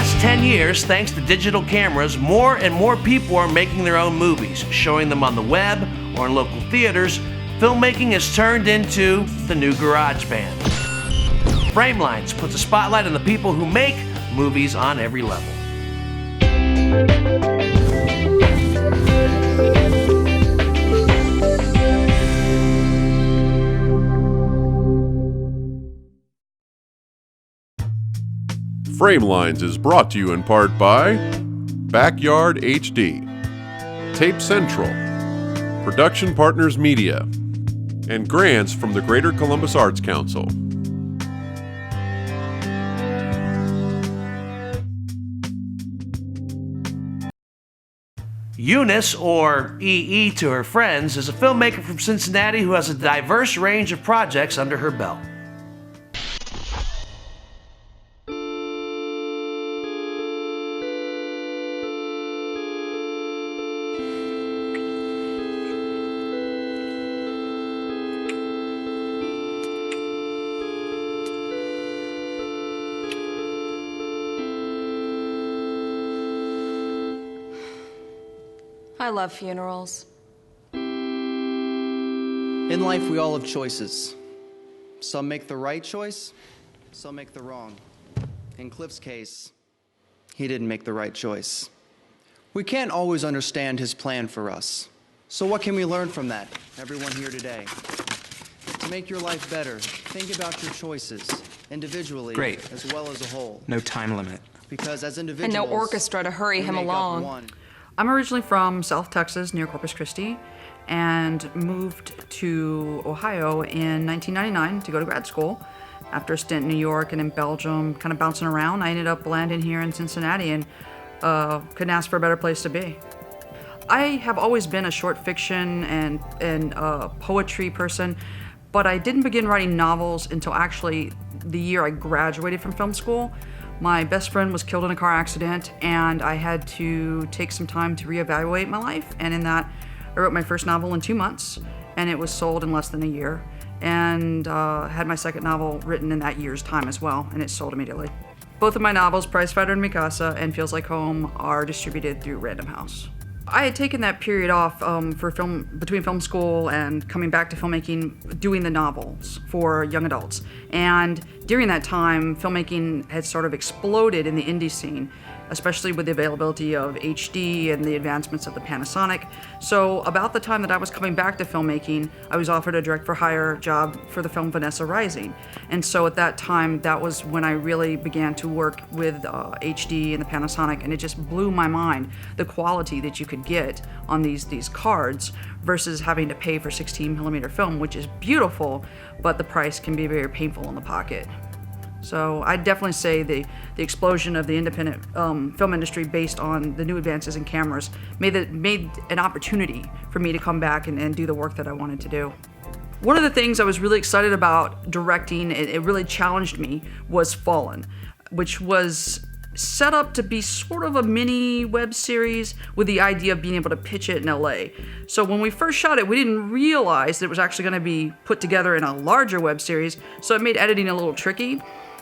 last 10 years, thanks to digital cameras, more and more people are making their own movies, showing them on the web or in local theaters. Filmmaking has turned into the new garage band. Framelines puts a spotlight on the people who make movies on every level. Framelines is brought to you in part by Backyard HD, Tape Central, Production Partners Media, and grants from the Greater Columbus Arts Council. Yunis, or EE to her friends, is a filmmaker from Cincinnati who has a diverse range of projects under her belt. I love funerals. In life, we all have choices. Some make the right choice, some make the wrong. In Cliff's case, he didn't make the right choice. We can't always understand his plan for us. So what can we learn from that, everyone here today? To make your life better, think about your choices, individually as well as a whole. No time limit. Because as individuals, And no orchestra to hurry him along. I'm originally from South Texas, near Corpus Christi, and moved to Ohio in 1999 to go to grad school. After a stint in New York and in Belgium, kind of bouncing around, I ended up landing here in Cincinnati and couldn't ask for a better place to be. I have always been a short fiction and poetry person, but I didn't begin writing novels until actually the year I graduated from film school. My best friend was killed in a car accident, and I had to take some time to reevaluate my life, and in that, I wrote my first novel in 2 months, and it was sold in less than a year, and had my second novel written in that year's time as well, and it sold immediately. Both of my novels, Prizefighter and Mikasa and Feels Like Home, are distributed through Random House. I had taken that period off between film school and coming back to filmmaking, doing the novels for young adults. And during that time, filmmaking had sort of exploded in the indie scene, especially with the availability of HD and the advancements of the Panasonic. So about the time that I was coming back to filmmaking, I was offered a direct-for-hire job for the film Vanessa Rising. And so at that time, that was when I really began to work with HD and the Panasonic, and it just blew my mind, the quality that you could get on these cards versus having to pay for 16mm film, which is beautiful, but the price can be very painful in the pocket. So I'd definitely say the explosion of the independent film industry based on the new advances in cameras made an opportunity for me to come back and do the work that I wanted to do. One of the things I was really excited about directing, it really challenged me, was Fallen, which was set up to be sort of a mini web series with the idea of being able to pitch it in LA. So when we first shot it, we didn't realize that it was actually going to be put together in a larger web series, so it made editing a little tricky.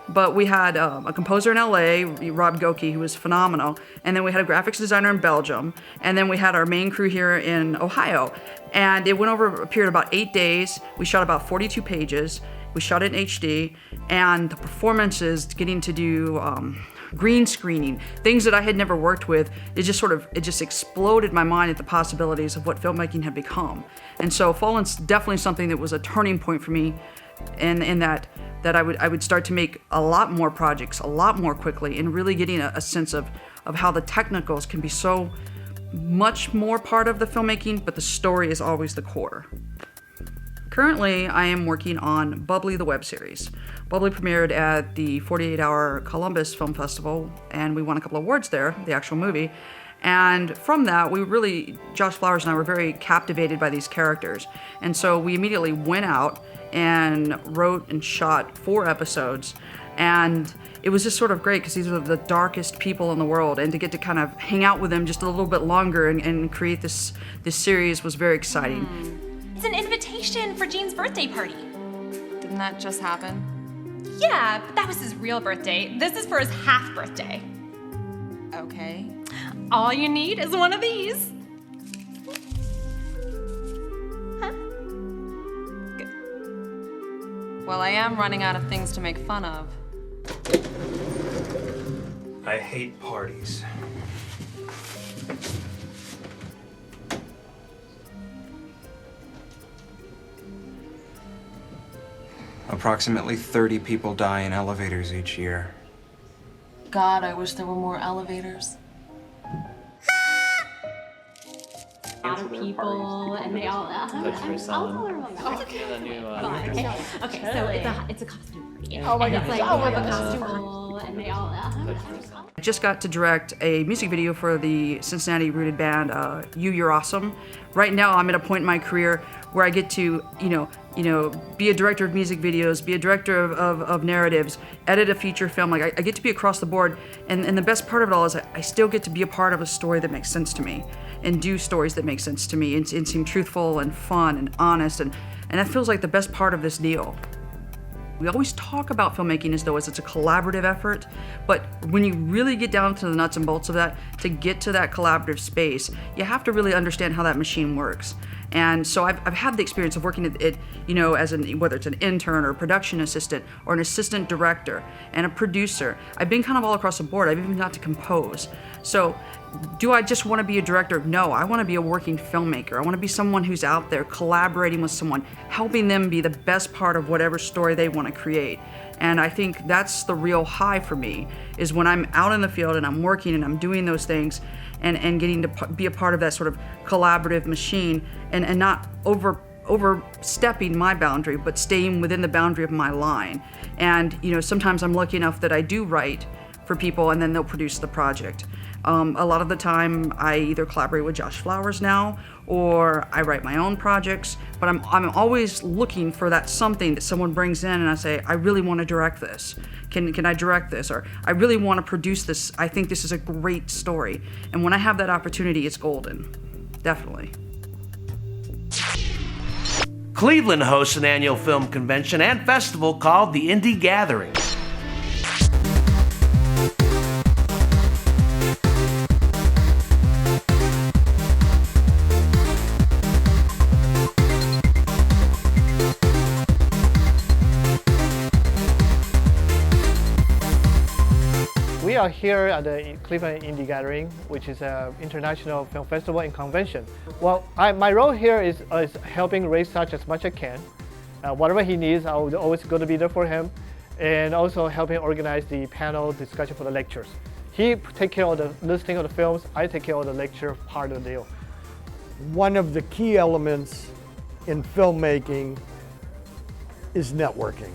But we had a composer in LA, Rob Goki, who was phenomenal, and then we had a graphics designer in Belgium, and then we had our main crew here in Ohio. And it went over a period of about 8 days. We shot about 42 pages. We shot it in HD, and the performances, getting to do green screening, things that I had never worked with, it just exploded my mind at the possibilities of what filmmaking had become. And so Fallen's definitely something that was a turning point for me, in that I would start to make a lot more projects a lot more quickly, and really getting a sense of how the technicals can be so much more part of the filmmaking, but the story is always the core. Currently, I am working on Bubbly, the web series. Bubbly premiered at the 48-hour Columbus Film Festival, and we won a couple of awards there, the actual movie. And from that, Josh Flowers and I were very captivated by these characters. And so we immediately went out and wrote and shot 4 episodes. And it was just sort of great because these are the darkest people in the world, and to get to kind of hang out with them just a little bit longer and create this series was very exciting. It's an invitation for Gene's birthday party. Didn't that just happen? Yeah, but that was his real birthday. This is for his half birthday. okay? All you need is one of these. Huh? Well, I am running out of things to make fun of. I hate parties. Approximately 30 people die in elevators each year. God, I wish there were more elevators. A lot of people, and they all. I'll tell everyone about it. Okay, so it's a costume party. Oh my God! It's like more of a costume party, and they all. I just got to direct a music video for the Cincinnati-rooted band You're Awesome. Right now, I'm at a point in my career where I get to, be a director of music videos, be a director of narratives, edit a feature film. Like I get to be across the board, and the best part of it all is I still get to be a part of a story that makes sense to me, and do stories that make sense to me, and seem truthful and fun and honest, and that feels like the best part of this deal. We always talk about filmmaking as though it's a collaborative effort, but when you really get down to the nuts and bolts of that, to get to that collaborative space, you have to really understand how that machine works. And so I've had the experience of working at as whether it's an intern or a production assistant or an assistant director and a producer. I've been kind of all across the board. I've even got to compose. So do I just want to be a director? No, I want to be a working filmmaker. I want to be someone who's out there collaborating with someone, helping them be the best part of whatever story they want to create. And I think that's the real high for me, is when I'm out in the field and I'm working and I'm doing those things and getting to be a part of that sort of collaborative machine and not overstepping my boundary, but staying within the boundary of my line. And sometimes I'm lucky enough that I do write for people and then they'll produce the project. A lot of the time I either collaborate with Josh Flowers now or I write my own projects, but I'm always looking for that something that someone brings in and I say, I really want to direct this. Can I direct this? Or I really want to produce this. I think this is a great story. And when I have that opportunity, it's golden. Definitely. Cleveland hosts an annual film convention and festival called the Indie Gathering. We are here at the Cleveland Indie Gathering, which is an international film festival and convention. Well, my role here is helping Ray Such as much as I can. Whatever he needs, I will always going to be there for him, and also helping organize the panel discussion for the lectures. He takes care of the listing of the films, I take care of the lecture part of the deal. One of the key elements in filmmaking is networking.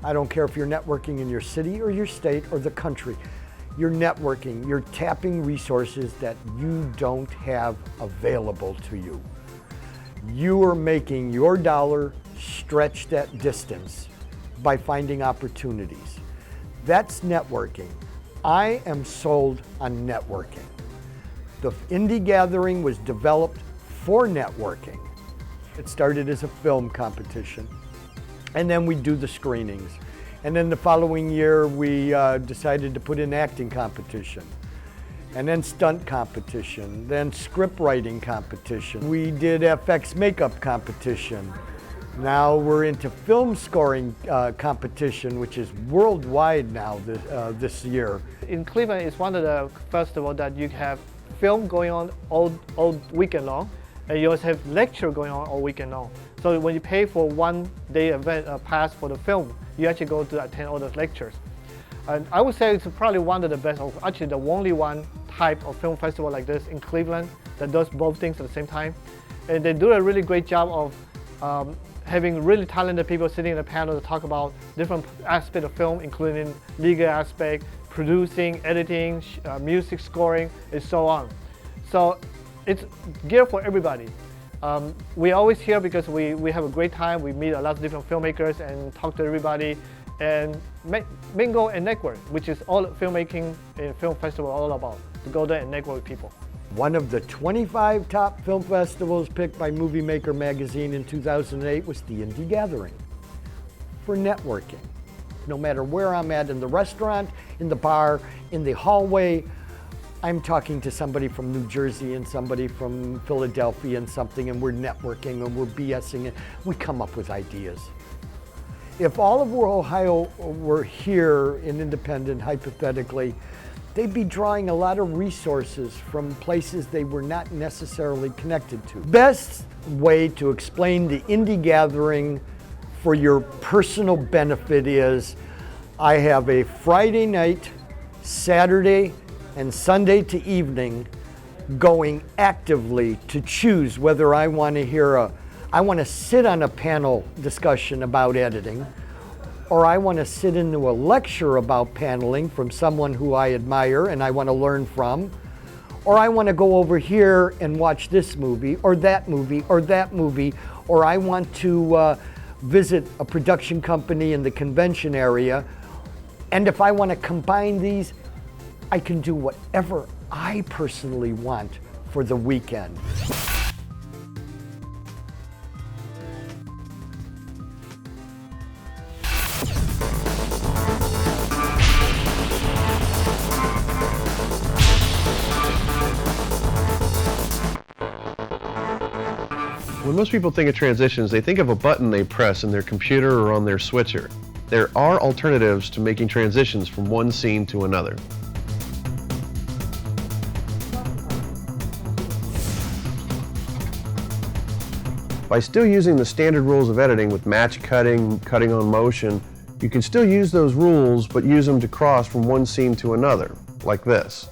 I don't care if you're networking in your city or your state or the country. You're networking, you're tapping resources that you don't have available to you. You are making your dollar stretch that distance by finding opportunities. That's networking. I am sold on networking. The Indie Gathering was developed for networking. It started as a film competition. And then we do the screenings. And then the following year, we decided to put in acting competition. And then stunt competition, then script writing competition. We did FX makeup competition. Now we're into film scoring competition, which is worldwide now this year. In Cleveland, it's one of the festivals that you have film going on all weekend long, and you also have lecture going on all weekend long. So when you pay for one-day event pass for the film, you actually go to attend all those lectures. And I would say it's probably one of the best, or actually the only one type of film festival like this in Cleveland that does both things at the same time. And they do a really great job of having really talented people sitting in a panel to talk about different aspects of film, including legal aspect, producing, editing, music scoring, and so on. So it's geared for everybody. We always here because we have a great time. We meet a lot of different filmmakers and talk to everybody and mingle and network, which is all filmmaking and film festival all about, to go there and network with people. One of the 25 top film festivals picked by Movie Maker magazine in 2008 was the Indie Gathering for networking. No matter where I'm at, in the restaurant, in the bar, in the hallway, I'm talking to somebody from New Jersey and somebody from Philadelphia and something, and we're networking and we're BSing it. We come up with ideas. If all of Ohio were here in Independent, hypothetically, they'd be drawing a lot of resources from places they were not necessarily connected to. Best way to explain the indie gathering for your personal benefit is I have a Friday night, Saturday, and Sunday to evening going actively to choose whether I want to sit on a panel discussion about editing, or I want to sit into a lecture about paneling from someone who I admire and I want to learn from, or I want to go over here and watch this movie or that movie or that movie, or I want to visit a production company in the convention area. And if I want to combine these, I can do whatever I personally want for the weekend. When most people think of transitions, they think of a button they press in their computer or on their switcher. There are alternatives to making transitions from one scene to another. By still using the standard rules of editing with match cutting, cutting on motion, you can still use those rules, but use them to cross from one scene to another, like this.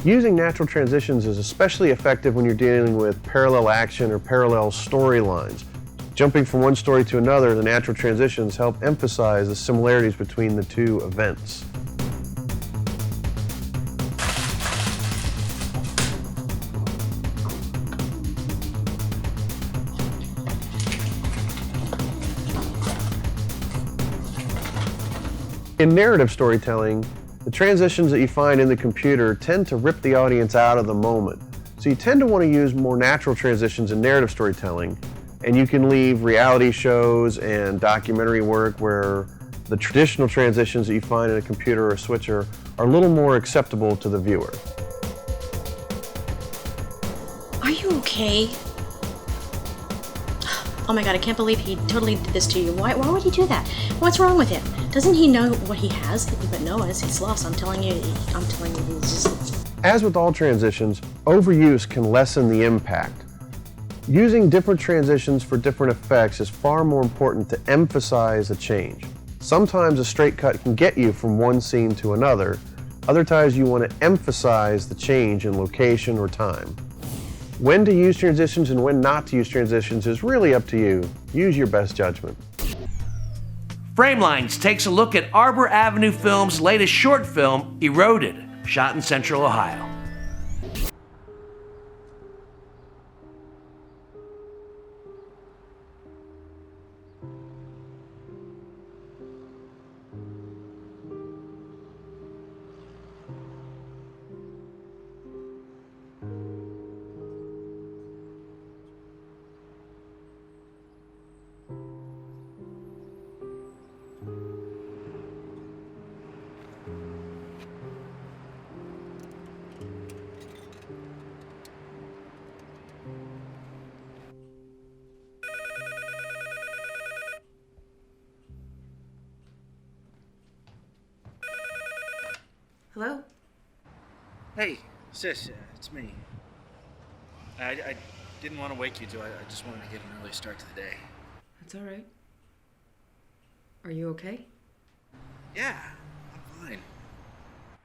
Using natural transitions is especially effective when you're dealing with parallel action or parallel storylines. Jumping from one story to another, the natural transitions help emphasize the similarities between the two events. In narrative storytelling, the transitions that you find in the computer tend to rip the audience out of the moment. So you tend to want to use more natural transitions in narrative storytelling, and you can leave reality shows and documentary work where the traditional transitions that you find in a computer or a switcher are a little more acceptable to the viewer. Are you okay? Oh my god, I can't believe he totally did this to you. Why would he do that? What's wrong with him? Doesn't he know what he has? But no, it's lost. I'm telling you, he's just... As with all transitions, overuse can lessen the impact. Using different transitions for different effects is far more important to emphasize a change. Sometimes a straight cut can get you from one scene to another. Other times you want to emphasize the change in location or time. When to use transitions and when not to use transitions is really up to you. Use your best judgment. Framelines takes a look at Arbor Avenue Film's latest short film, Eroded, shot in Central Ohio. Hello? Hey, sis, it's me. I didn't want to wake you, I just wanted to get an early start to the day. That's all right. Are you okay? Yeah, I'm fine.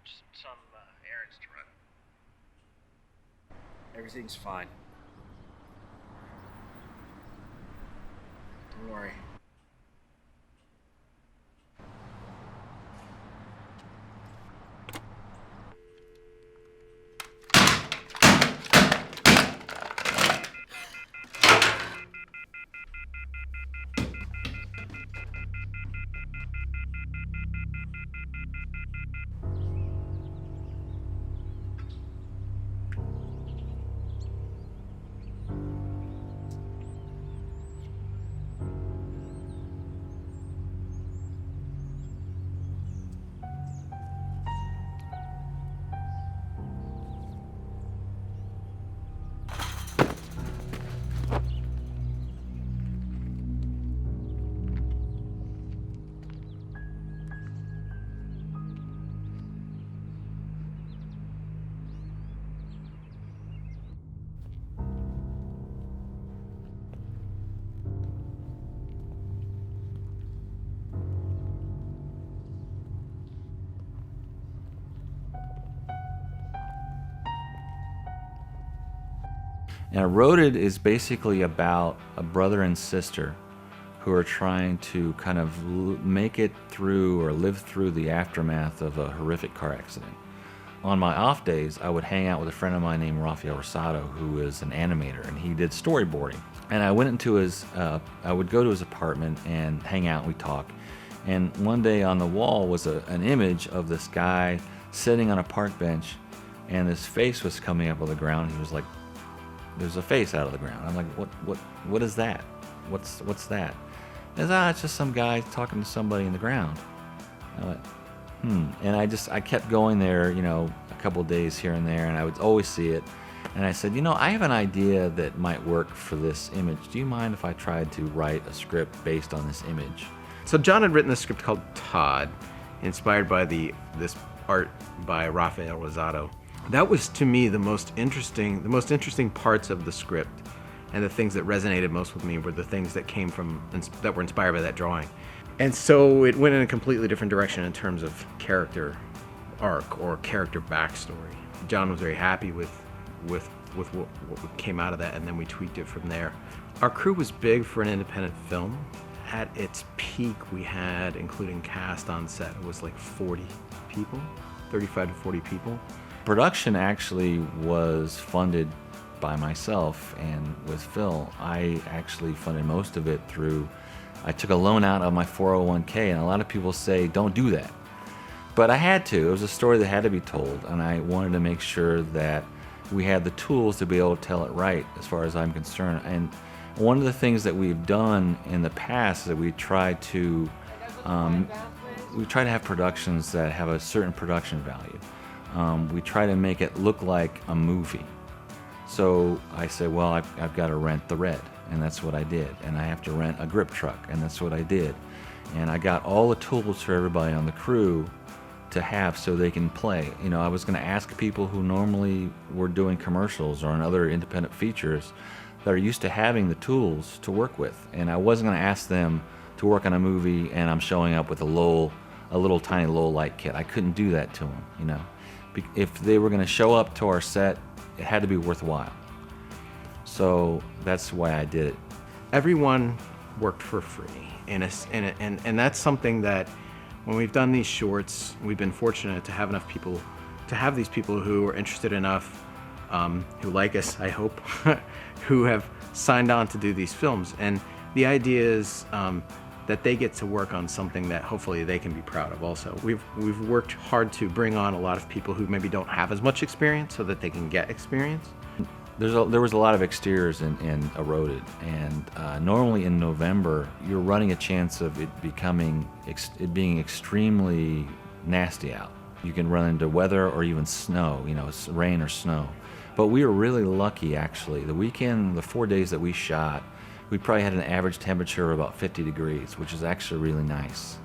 Just some errands to run. Everything's fine. Don't worry. And Eroded is basically about a brother and sister who are trying to kind of make it through or live through the aftermath of a horrific car accident. On my off days, I would hang out with a friend of mine named Rafael Rosado, who is an animator, and he did storyboarding. And I went into I would go to his apartment and hang out and we'd talk. And one day on the wall was an image of this guy sitting on a park bench, and his face was coming up out of the ground. He was like, there's a face out of the ground. I'm like, what is that? What's that? He said, it's just some guy talking to somebody in the ground. I went, And I kept going there, a couple of days here and there, and I would always see it. And I said, I have an idea that might work for this image. Do you mind if I tried to write a script based on this image? So John had written this script called Todd, inspired by this art by Rafael Rosado. That was, to me, the most interesting parts of the script, and the things that resonated most with me were the things that that were inspired by that drawing. And so it went in a completely different direction in terms of character arc or character backstory. John was very happy with what came out of that, and then we tweaked it from there. Our crew was big for an independent film. At its peak, we had, including cast on set, it was like 40 people, 35 to 40 people. Production actually was funded by myself and with Phil. I actually funded most of it I took a loan out of my 401k, and a lot of people say, don't do that. But I had to. It was a story that had to be told, and I wanted to make sure that we had the tools to be able to tell it right, as far as I'm concerned. And one of the things that we've done in the past is that we try to have productions that have a certain production value. We try to make it look like a movie. So I said, well, I've got to rent the red, and that's what I did. And I have to rent a grip truck, and that's what I did. And I got all the tools for everybody on the crew to have so they can play. I was going to ask people who normally were doing commercials or on other independent features that are used to having the tools to work with. And I wasn't going to ask them to work on a movie and I'm showing up with a little tiny low light kit. I couldn't do that to them, If they were going to show up to our set, it had to be worthwhile. So that's why I did it. Everyone worked for free, and that's something that when we've done these shorts, we've been fortunate to have enough people, to have these people who are interested enough, who like us, I hope, who have signed on to do these films. And the idea is that they get to work on something that hopefully they can be proud of also. We've worked hard to bring on a lot of people who maybe don't have as much experience so that they can get experience. There was a lot of exteriors in Eroded, and normally in November you're running a chance of it being extremely nasty out. You can run into weather or even snow, rain or snow. But we were really lucky actually. The 4 days that we shot, we probably had an average temperature of about 50 degrees, which is actually really nice.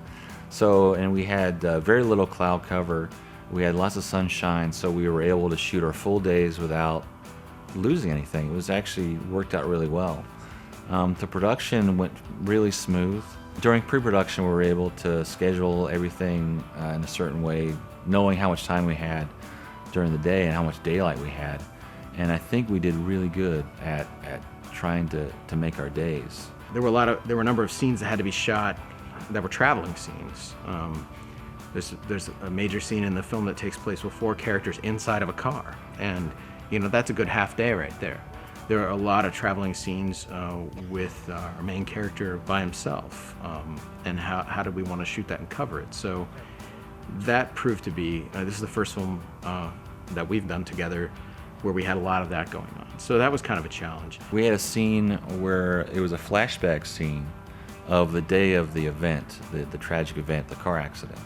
So, and we had very little cloud cover. We had lots of sunshine, so we were able to shoot our full days without losing anything. It was actually worked out really well. The production went really smooth. During pre-production, we were able to schedule everything in a certain way, knowing how much time we had during the day and how much daylight we had. And I think we did really good at trying to make our days. There were a number of scenes that had to be shot that were traveling scenes. There's a major scene in the film that takes place with 4 characters inside of a car, and that's a good half day right there. There are a lot of traveling scenes with our main character by himself, and how did we want to shoot that and cover it? So that proved to be, this is the first film that we've done together where we had a lot of that going on. So that was kind of a challenge. We had a scene where it was a flashback scene of the day of the event, the tragic event, the car accident.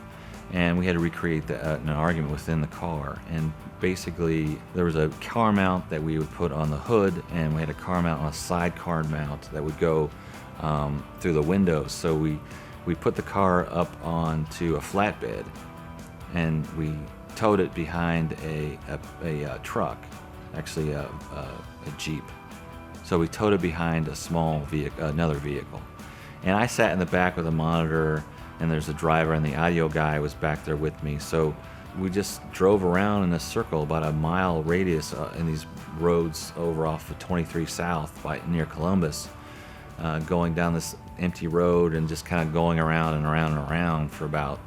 And we had to recreate an argument within the car. And basically, there was a car mount that we would put on the hood, and we had a car mount on a side car mount that would go through the windows. So we put the car up onto a flatbed, and we towed it behind a truck, actually a Jeep. So we towed it behind a small vehicle, another vehicle. And I sat in the back with a monitor, and there's a driver, and the audio guy was back there with me. So we just drove around in a circle about a mile radius in these roads over off of 23 South near Columbus, going down this empty road and just kind of going around and around and around for about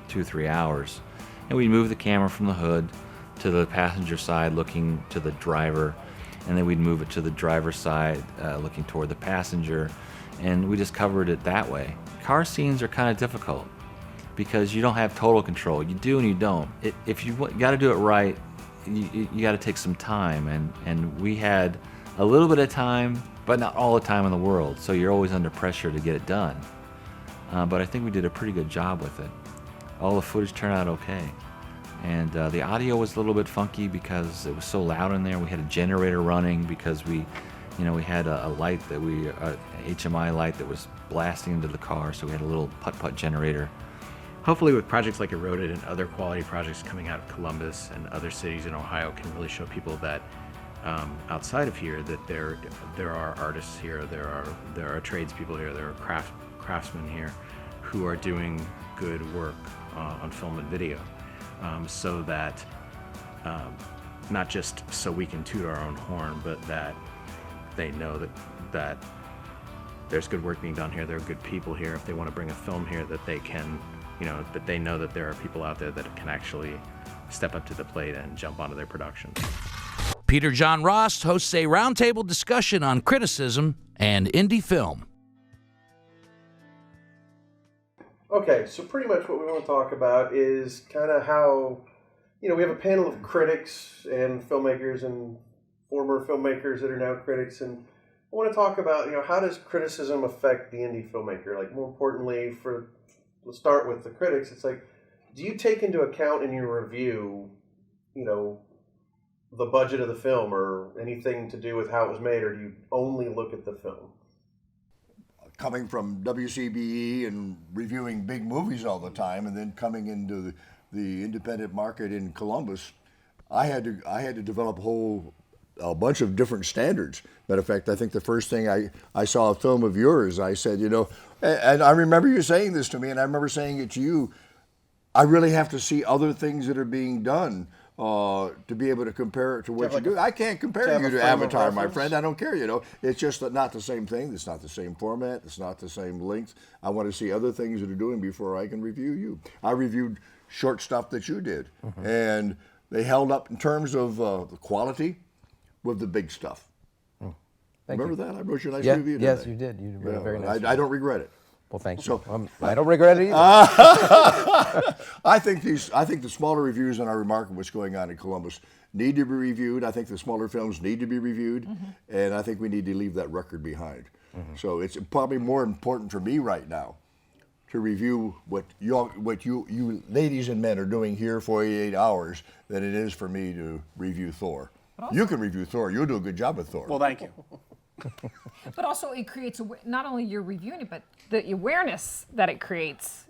2-3 hours. And we'd move the camera from the hood to the passenger side looking to the driver, and then we'd move it to the driver's side looking toward the passenger, and we just covered it that way. Car scenes are kind of difficult because you don't have total control. You do and you don't. If you got to do it right, you got to take some time, and we had a little bit of time, but not all the time in the world, so you're always under pressure to get it done. But I think we did a pretty good job with it. All the footage turned out okay. And the audio was a little bit funky because it was so loud in there. We had a generator running because we had a light that HMI light that was blasting into the car, so we had a little putt-putt generator. Hopefully with projects like Eroded and other quality projects coming out of Columbus and other cities in Ohio can really show people that outside of here that there are artists here, there are tradespeople here, there are craftsmen here who are doing good work on film and video, so that not just so we can toot our own horn, but that they know that there's good work being done here, there are good people here. If they want to bring a film here, that they can, that they know that there are people out there that can actually step up to the plate and jump onto their productions. Peter John Ross hosts a roundtable discussion on criticism and indie film. Okay, so pretty much what we want to talk about is kind of how, we have a panel of critics and filmmakers and former filmmakers that are now critics, and I want to talk about, how does criticism affect the indie filmmaker? Like, more importantly, we'll start with the critics, it's like, do you take into account in your review, the budget of the film or anything to do with how it was made, or do you only look at the film? Coming from WCBE and reviewing big movies all the time, and then coming into the independent market in Columbus, I had to develop a bunch of different standards. Matter of fact, I think the first thing I saw a film of yours, I said, and I remember you saying this to me, and I remember saying it to you, I really have to see other things that are being done to be able to compare it to what you do. I can't compare you to Avatar, my friend. I don't care, It's just not the same thing. It's not the same format. It's not the same length. I want to see other things that are doing before I can review you. I reviewed short stuff that you did, and they held up in terms of the quality with the big stuff. Remember that? I wrote you a nice review today. Yes, you did. You wrote a very nice I don't regret it. Well, thank you. So, I don't regret it either. I think the smaller reviews on our remark of what's going on in Columbus need to be reviewed. I think the smaller films need to be reviewed, and I think we need to leave that record behind. So it's probably more important for me right now to review what you ladies and men are doing here 48 hours than it is for me to review Thor. You can review Thor. You'll do a good job with Thor. Well, thank you. But also it creates, not only you're reviewing it, but the awareness that it creates.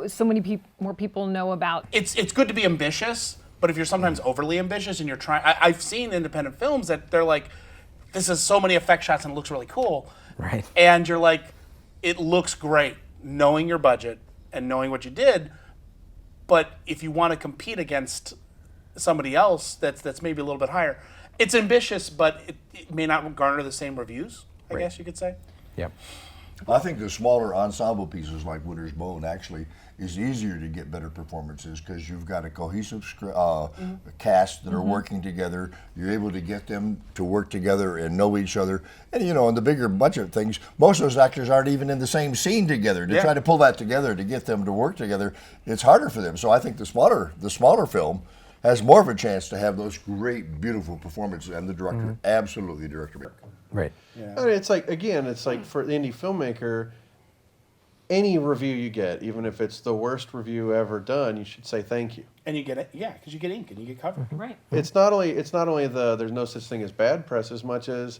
So many more people know about. It's good to be ambitious, but if you're sometimes overly ambitious and you're trying, I've seen independent films that they're like, this is so many effect shots and it looks really cool. Right. And you're like, it looks great, knowing your budget and knowing what you did, but if you want to compete against somebody else that's maybe a little bit higher, it's ambitious, but it may not garner the same reviews, I guess you could say. Yep. I think the smaller ensemble pieces like Winter's Bone actually is easier to get better performances because you've got a cohesive cast that are working together. You're able to get them to work together and know each other. And in the bigger budget things, most of those actors aren't even in the same scene together. To try to pull that together, to get them to work together, it's harder for them. So I think the smaller film has more of a chance to have those great, beautiful performances, and the director absolutely director. Right. Yeah. I mean, it's like for the indie filmmaker, any review you get, even if it's the worst review ever done, you should say thank you. And you get it, because you get ink and you get covered. Right. It's not only there's no such thing as bad press as much as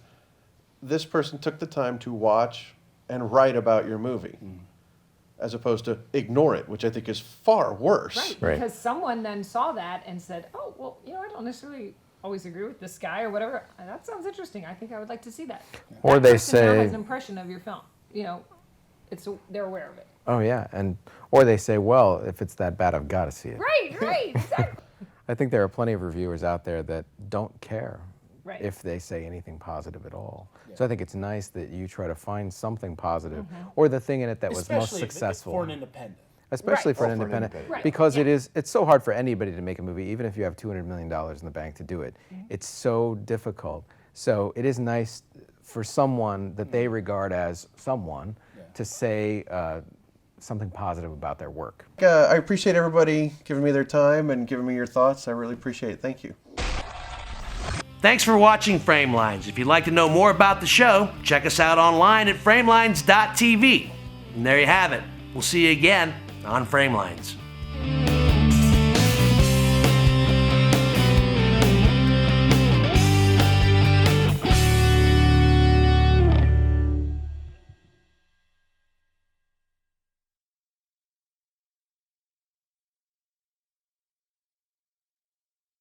this person took the time to watch and write about your movie. As opposed to ignore it, which I think is far worse. Right, because someone then saw that and said, oh, well, I don't necessarily always agree with this guy or whatever. That sounds interesting. I think I would like to see that. Or that they person now say... has an impression of your film. they're aware of it. Oh yeah, or they say, well, if it's that bad, I've got to see it. Right, exactly. I think there are plenty of reviewers out there that don't care Right. if they say anything positive at all. So I think it's nice that you try to find something positive or the thing in it that was most Especially successful. for an independent. Especially Right. for an Oh, for an independent, independent. Right. because it's so hard for anybody to make a movie, even if you have $200 million in the bank to do it. It's so difficult. So it is nice for someone that they regard as someone to say something positive about their work. I appreciate everybody giving me their time and giving me your thoughts. I really appreciate it. Thank you. Thanks for watching Framelines. If you'd like to know more about the show, check us out online at framelines.tv. And there you have it. We'll see you again on Framelines.